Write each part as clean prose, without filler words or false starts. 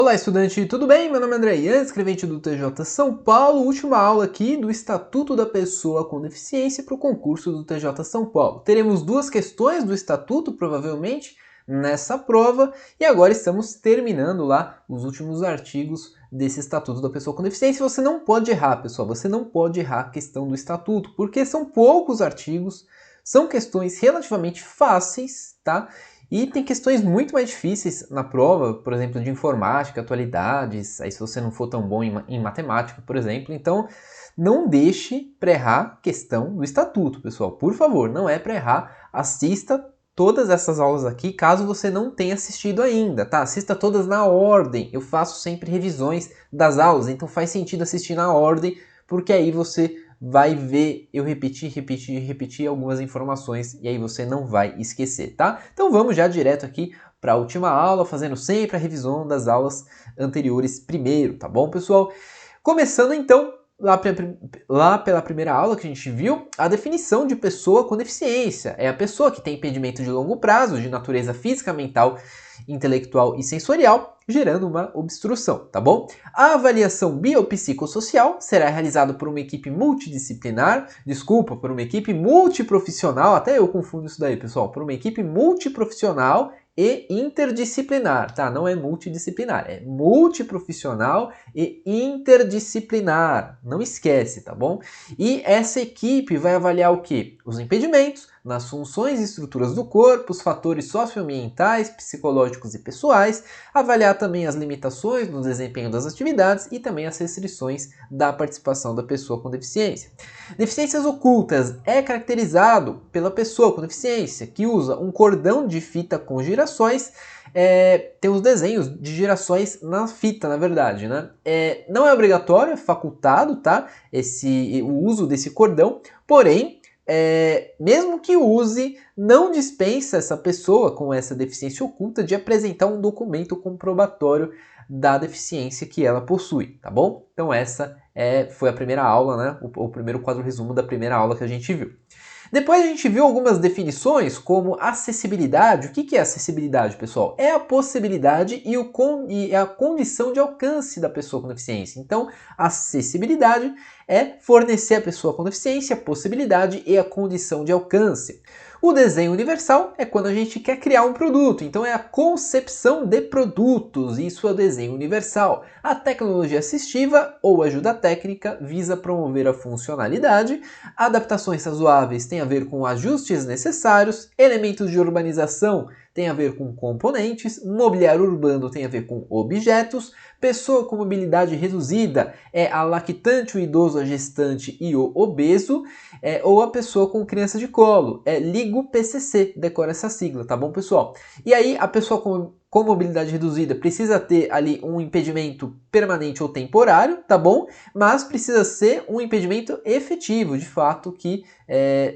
Olá, estudante, tudo bem? Meu nome é André Ian, escrevente do TJ São Paulo. Última aula aqui do Estatuto da Pessoa com Deficiência para o concurso do TJ São Paulo. Teremos duas questões do Estatuto, provavelmente, nessa prova. E agora estamos terminando lá os últimos artigos desse Estatuto da Pessoa com Deficiência. Você não pode errar, pessoal. Você não pode errar a questão do Estatuto, porque são poucos artigos, são questões relativamente fáceis, tá? E tem questões muito mais difíceis na prova, por exemplo, de informática, atualidades, aí se você não for tão bom em matemática, por exemplo. Então, não deixe para errar a questão do estatuto, pessoal. Por favor, não é para errar. Assista todas essas aulas aqui, caso você não tenha assistido ainda, tá? Assista todas na ordem. Eu faço sempre revisões das aulas, então faz sentido assistir na ordem, porque aí você vai ver eu repetir algumas informações e aí você não vai esquecer, tá? Então vamos já direto aqui para a última aula, fazendo sempre a revisão das aulas anteriores primeiro, tá bom, pessoal? Começando então, lá pela primeira aula que a gente viu, a definição de pessoa com deficiência. É a pessoa que tem impedimento de longo prazo, de natureza física, mental, intelectual e sensorial, gerando uma obstrução, tá bom? A avaliação biopsicossocial será realizada por uma equipe multidisciplinar, por uma equipe multiprofissional, até eu confundo isso daí, pessoal, por uma equipe multiprofissional e interdisciplinar, tá? Não é multidisciplinar, é multiprofissional e interdisciplinar. Não esquece, tá bom? E essa equipe vai avaliar o quê? Os impedimentos nas funções e estruturas do corpo, os fatores socioambientais, psicológicos e pessoais, avaliar também as limitações no desempenho das atividades e também as restrições da participação da pessoa com deficiência. Deficiências ocultas é caracterizado pela pessoa com deficiência que usa um cordão de fita com girassóis. Tem os desenhos de girassóis na fita, na verdade, né? Não é obrigatório, é facultado, tá? O uso desse cordão, porém, mesmo que use, não dispensa essa pessoa com essa deficiência oculta de apresentar um documento comprobatório da deficiência que ela possui, tá bom? Então essa foi a primeira aula, né? O primeiro quadro resumo da primeira aula que a gente viu. Depois a gente viu algumas definições como acessibilidade. O que é acessibilidade, pessoal? É a possibilidade e a condição de alcance da pessoa com deficiência. Então, acessibilidade é fornecer à pessoa com deficiência a possibilidade e a condição de alcance. O desenho universal é quando a gente quer criar um produto, então é a concepção de produtos, isso é o desenho universal. A tecnologia assistiva ou ajuda técnica visa promover a funcionalidade, adaptações razoáveis tem a ver com ajustes necessários, elementos de urbanização tem a ver com componentes, mobiliário urbano tem a ver com objetos, pessoa com mobilidade reduzida é a lactante, o idoso, a gestante e o obeso, ou a pessoa com criança de colo, LIGO-PCC, decora essa sigla, tá bom, pessoal? E aí a pessoa com mobilidade reduzida precisa ter ali um impedimento permanente ou temporário, tá bom? Mas precisa ser um impedimento efetivo, de fato, que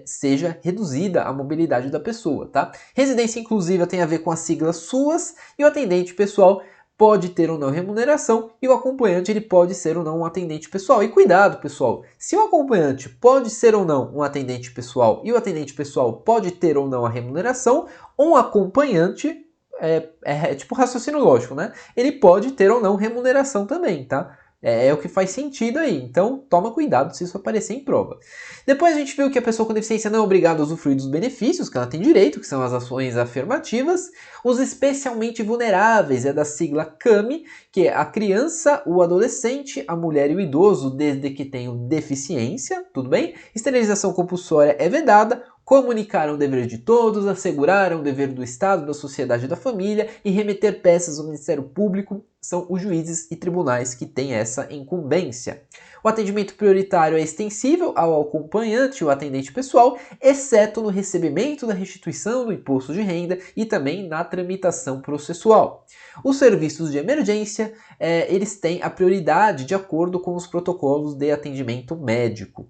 seja reduzida a mobilidade da pessoa, tá? Residência inclusiva tem a ver com as siglas SUAS e o atendente pessoal pode ter ou não remuneração e o acompanhante ele pode ser ou não um atendente pessoal. E cuidado, pessoal, se o acompanhante pode ser ou não um atendente pessoal e o atendente pessoal pode ter ou não a remuneração, um acompanhante é tipo raciocínio lógico, né? Ele pode ter ou não remuneração também, tá? É o que faz sentido aí, então toma cuidado se isso aparecer em prova. Depois a gente viu que a pessoa com deficiência não é obrigada a usufruir dos benefícios que ela tem direito, que são as ações afirmativas. Os especialmente vulneráveis é da sigla CAMI, que é a criança, o adolescente, a mulher e o idoso, desde que tenham deficiência, tudo bem? Esterilização compulsória é vedada. Comunicar é um dever de todos, assegurar é um dever do Estado, da sociedade e da família e remeter peças ao Ministério Público são os juízes e tribunais que têm essa incumbência. O atendimento prioritário é extensível ao acompanhante e ao atendente pessoal, exceto no recebimento da restituição do imposto de renda e também na tramitação processual. Os serviços de emergência, eles têm a prioridade de acordo com os protocolos de atendimento médico.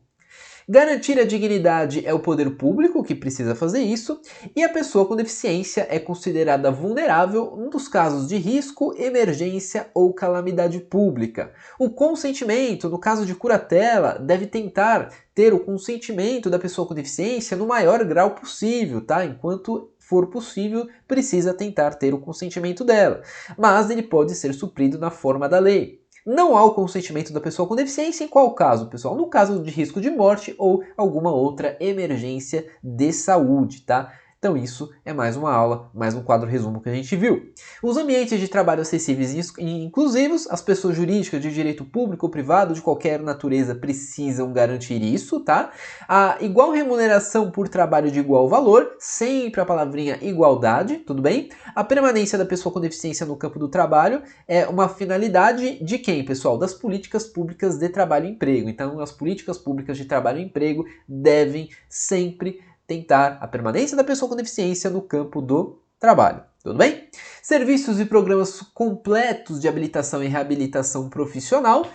Garantir a dignidade é o poder público que precisa fazer isso, e a pessoa com deficiência é considerada vulnerável nos casos de risco, emergência ou calamidade pública. O consentimento, no caso de curatela, deve tentar ter o consentimento da pessoa com deficiência no maior grau possível, tá? Enquanto for possível, precisa tentar ter o consentimento dela, mas ele pode ser suprido na forma da lei. Não há o consentimento da pessoa com deficiência em qual caso, pessoal? No caso de risco de morte ou alguma outra emergência de saúde, tá? Então isso é mais uma aula, mais um quadro resumo que a gente viu. Os ambientes de trabalho acessíveis e inclusivos, as pessoas jurídicas de direito público ou privado de qualquer natureza precisam garantir isso, tá? A igual remuneração por trabalho de igual valor, sempre a palavrinha igualdade, tudo bem? A permanência da pessoa com deficiência no campo do trabalho é uma finalidade de quem, pessoal? Das políticas públicas de trabalho e emprego. Então, as políticas públicas de trabalho e emprego devem sempre tentar a permanência da pessoa com deficiência no campo do trabalho. Tudo bem? Serviços e programas completos de habilitação e reabilitação profissional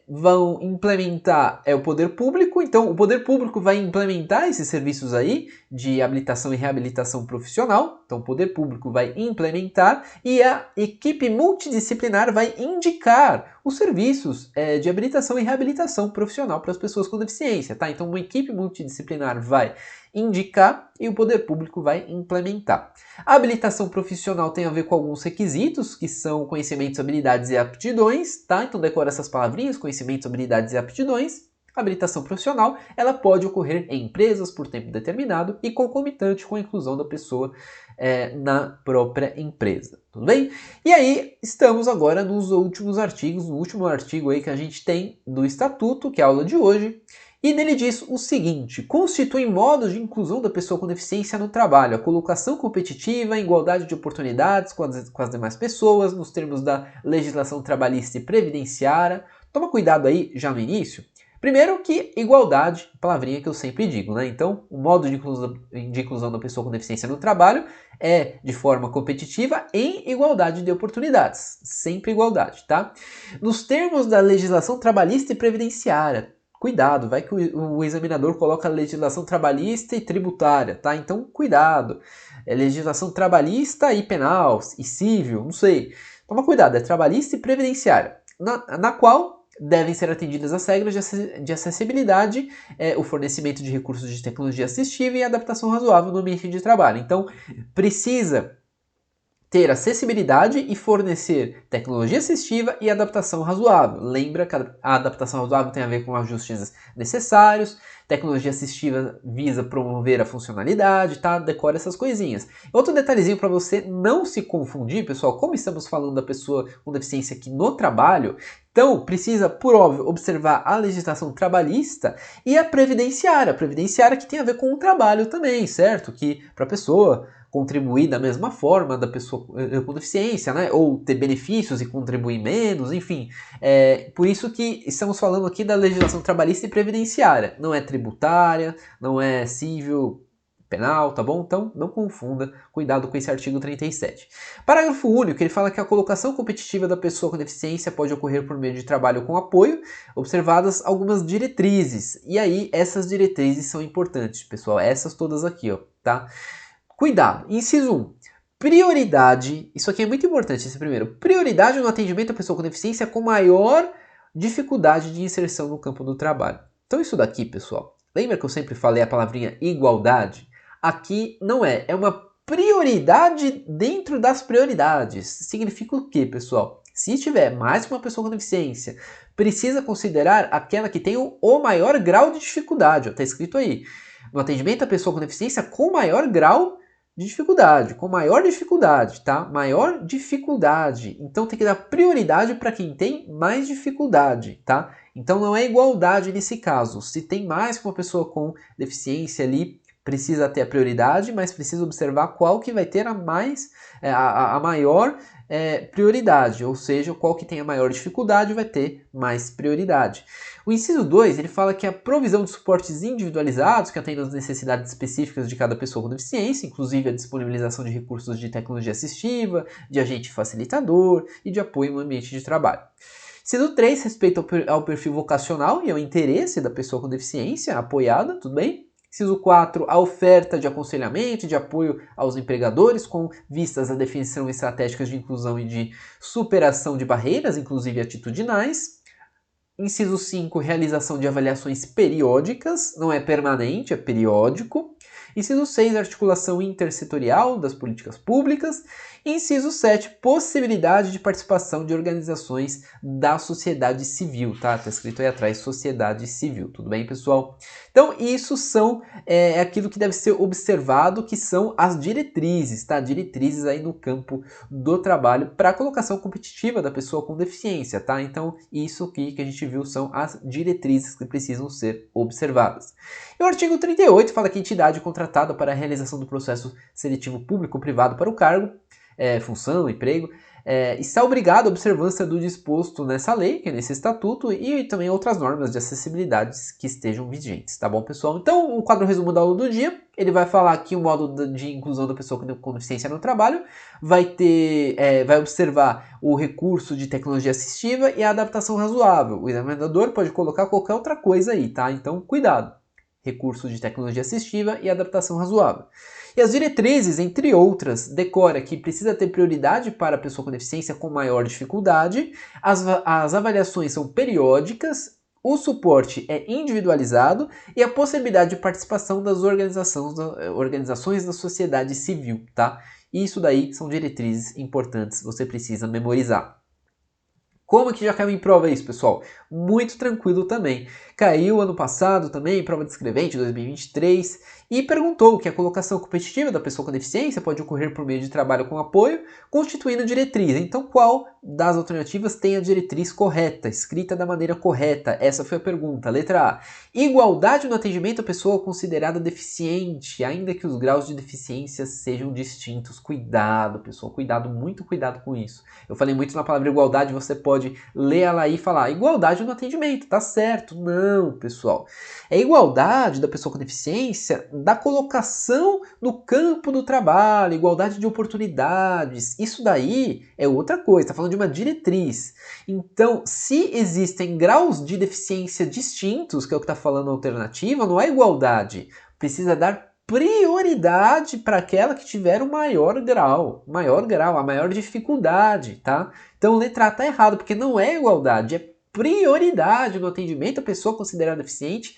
vão implementar o poder público. Então, o poder público vai implementar esses serviços aí de habilitação e reabilitação profissional. Então, o poder público vai implementar e a equipe multidisciplinar vai indicar os serviços de habilitação e reabilitação profissional para as pessoas com deficiência, tá? Então, uma equipe multidisciplinar vai indicar e o poder público vai implementar. A habilitação profissional tem a ver com alguns requisitos, que são conhecimentos, habilidades e aptidões, tá? Então decora essas palavrinhas, conhecimentos, habilidades e aptidões. A habilitação profissional, ela pode ocorrer em empresas por tempo determinado e concomitante com a inclusão da pessoa na própria empresa, tudo bem? E aí, estamos agora nos últimos artigos, no último artigo aí que a gente tem do Estatuto, que é a aula de hoje. E nele diz o seguinte: constitui modos de inclusão da pessoa com deficiência no trabalho, a colocação competitiva, a igualdade de oportunidades com as demais pessoas, nos termos da legislação trabalhista e previdenciária. Toma cuidado aí já no início. Primeiro que igualdade, palavrinha que eu sempre digo, né? Então, o modo de inclusão da pessoa com deficiência no trabalho é de forma competitiva em igualdade de oportunidades. Sempre igualdade, tá? Nos termos da legislação trabalhista e previdenciária. Cuidado, vai que o examinador coloca legislação trabalhista e tributária, tá? Então, cuidado. É legislação trabalhista e penal, e civil, não sei. Toma cuidado, é trabalhista e previdenciária, na qual devem ser atendidas as regras de acessibilidade, o fornecimento de recursos de tecnologia assistiva e adaptação razoável no ambiente de trabalho. Então, precisa ter acessibilidade e fornecer tecnologia assistiva e adaptação razoável. Lembra que a adaptação razoável tem a ver com ajustes necessários, tecnologia assistiva visa promover a funcionalidade, tá? Decora essas coisinhas. Outro detalhezinho para você não se confundir, pessoal, como estamos falando da pessoa com deficiência aqui no trabalho, então precisa, por óbvio, observar a legislação trabalhista e a previdenciária que tem a ver com o trabalho também, certo? Que para a pessoa contribuir da mesma forma da pessoa com deficiência, né? Ou ter benefícios e contribuir menos, enfim. Por isso que estamos falando aqui da legislação trabalhista e previdenciária. Não é tributária, não é civil, penal, tá bom? Então não confunda, cuidado com esse artigo 37. Parágrafo único, ele fala que a colocação competitiva da pessoa com deficiência pode ocorrer por meio de trabalho com apoio, observadas algumas diretrizes. E aí, essas diretrizes são importantes, pessoal, essas todas aqui, ó, tá? Cuidado. Inciso 1. Prioridade. Isso aqui é muito importante, esse primeiro. Prioridade no atendimento à pessoa com deficiência com maior dificuldade de inserção no campo do trabalho. Então isso daqui, pessoal. Lembra que eu sempre falei a palavrinha igualdade? Aqui não é. É uma prioridade dentro das prioridades. Significa o quê, pessoal? Se tiver mais que uma pessoa com deficiência, precisa considerar aquela que tem o maior grau de dificuldade. Está escrito aí. No atendimento à pessoa com deficiência com maior grau de dificuldade, com maior dificuldade, tá? Maior dificuldade. Então tem que dar prioridade para quem tem mais dificuldade, tá? Então não é igualdade nesse caso. Se tem mais que uma pessoa com deficiência ali, precisa ter a prioridade, mas precisa observar qual que vai ter a maior prioridade, ou seja, qual que tem a maior dificuldade vai ter mais prioridade. O inciso 2, ele fala que a provisão de suportes individualizados que atendam às necessidades específicas de cada pessoa com deficiência, inclusive a disponibilização de recursos de tecnologia assistiva, de agente facilitador e de apoio no ambiente de trabalho. Inciso 3, respeito ao perfil vocacional e ao interesse da pessoa com deficiência apoiada, tudo bem? Inciso 4, a oferta de aconselhamento e de apoio aos empregadores com vistas à definição estratégica de inclusão e de superação de barreiras, inclusive atitudinais. Inciso 5, realização de avaliações periódicas, não é permanente, é periódico. Inciso 6, articulação intersetorial das políticas públicas. Inciso 7, possibilidade de participação de organizações da sociedade civil, tá? Tá escrito aí atrás, sociedade civil, tudo bem, pessoal? Então, isso são aquilo que deve ser observado, que são as diretrizes, tá? Diretrizes aí no campo do trabalho para a colocação competitiva da pessoa com deficiência, tá? Então, isso aqui que a gente viu são as diretrizes que precisam ser observadas. E o artigo 38 fala que a entidade contratada para a realização do processo seletivo público ou privado para o cargo, função, emprego, está obrigado à observância do disposto nessa lei, que é nesse estatuto, e também outras normas de acessibilidade que estejam vigentes, tá bom, pessoal? Então, o quadro resumo da aula do dia, ele vai falar aqui o modo de inclusão da pessoa com deficiência no trabalho, vai observar o recurso de tecnologia assistiva e a adaptação razoável. O examinador pode colocar qualquer outra coisa aí, tá? Então, cuidado. Recurso de tecnologia assistiva e adaptação razoável. E as diretrizes, entre outras, decora que precisa ter prioridade para a pessoa com deficiência com maior dificuldade, as avaliações são periódicas, o suporte é individualizado e a possibilidade de participação das organizações da sociedade civil, tá? E isso daí são diretrizes importantes, você precisa memorizar. Como que já caiu em prova isso, pessoal? Muito tranquilo também. Caiu ano passado também, prova de escrevente 2023, e perguntou que a colocação competitiva da pessoa com deficiência pode ocorrer por meio de trabalho com apoio, constituindo diretriz. Então, qual das alternativas tem a diretriz correta, escrita da maneira correta? Essa foi a pergunta. Letra A. Igualdade no atendimento à pessoa considerada deficiente, ainda que os graus de deficiência sejam distintos. Cuidado, pessoal, cuidado, muito cuidado com isso. Eu falei muito na palavra igualdade, você pode ler ela aí e falar igualdade no atendimento, tá certo? Não, pessoal. É igualdade da pessoa com deficiência da colocação no campo do trabalho, igualdade de oportunidades. Isso daí é outra coisa, tá falando de uma diretriz. Então, se existem graus de deficiência distintos, que é o que está falando a alternativa, não é igualdade. Precisa dar prioridade para aquela que tiver o maior grau, a maior dificuldade, tá? Então, letra A tá errado, porque não é igualdade, é prioridade no atendimento à pessoa considerada deficiente,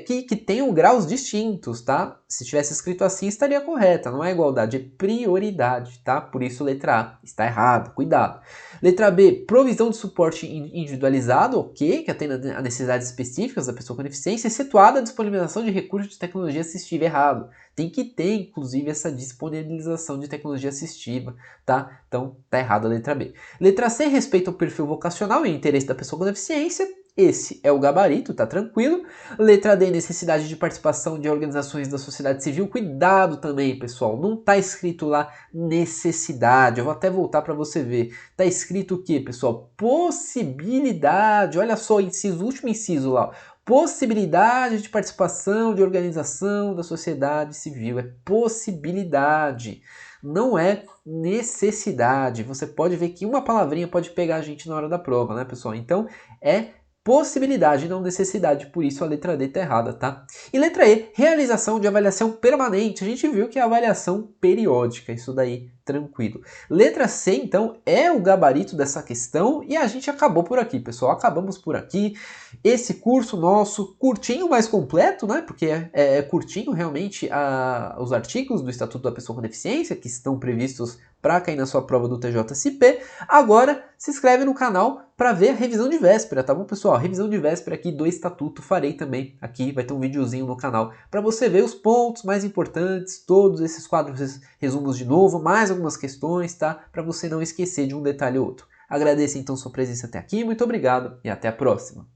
que tenham graus distintos, tá? Se tivesse escrito assim, estaria correta, não é igualdade, é prioridade, tá? Por isso, letra A está errado, cuidado. Letra B, provisão de suporte individualizado, ok, que atenda a necessidades específicas da pessoa com deficiência, excetuada a disponibilização de recursos de tecnologia assistiva, errado. Tem que ter, inclusive, essa disponibilização de tecnologia assistiva, tá? Então, tá errado a letra B. Letra C, respeito ao perfil vocacional e interesse da pessoa com deficiência. Esse é o gabarito, tá tranquilo. Letra D, necessidade de participação de organizações da sociedade civil. Cuidado também, pessoal, não tá escrito lá necessidade. Eu vou até voltar para você ver. Tá escrito o quê, pessoal? Possibilidade. Olha só o inciso, o último inciso lá. Possibilidade de participação de organização da sociedade civil. É possibilidade, não é necessidade. Você pode ver que uma palavrinha pode pegar a gente na hora da prova, né, pessoal? Então, é possibilidade, não necessidade, por isso a letra D está errada, tá? E letra E, realização de avaliação permanente. A gente viu que é avaliação periódica, isso daí, tranquilo. Letra C, então, é o gabarito dessa questão e a gente acabou por aqui, pessoal. Acabamos por aqui. Esse curso nosso, curtinho, mais completo, né? Porque é curtinho, realmente, os artigos do Estatuto da Pessoa com Deficiência, que estão previstos para cair na sua prova do TJSP. Agora, se inscreve no canal para ver a revisão de véspera, tá bom, pessoal? Revisão de véspera aqui do Estatuto, farei também aqui, vai ter um videozinho no canal para você ver os pontos mais importantes, todos esses quadros resumos de novo, mais algumas questões, tá? Para você não esquecer de um detalhe ou outro. Agradeço então sua presença até aqui, muito obrigado e até a próxima.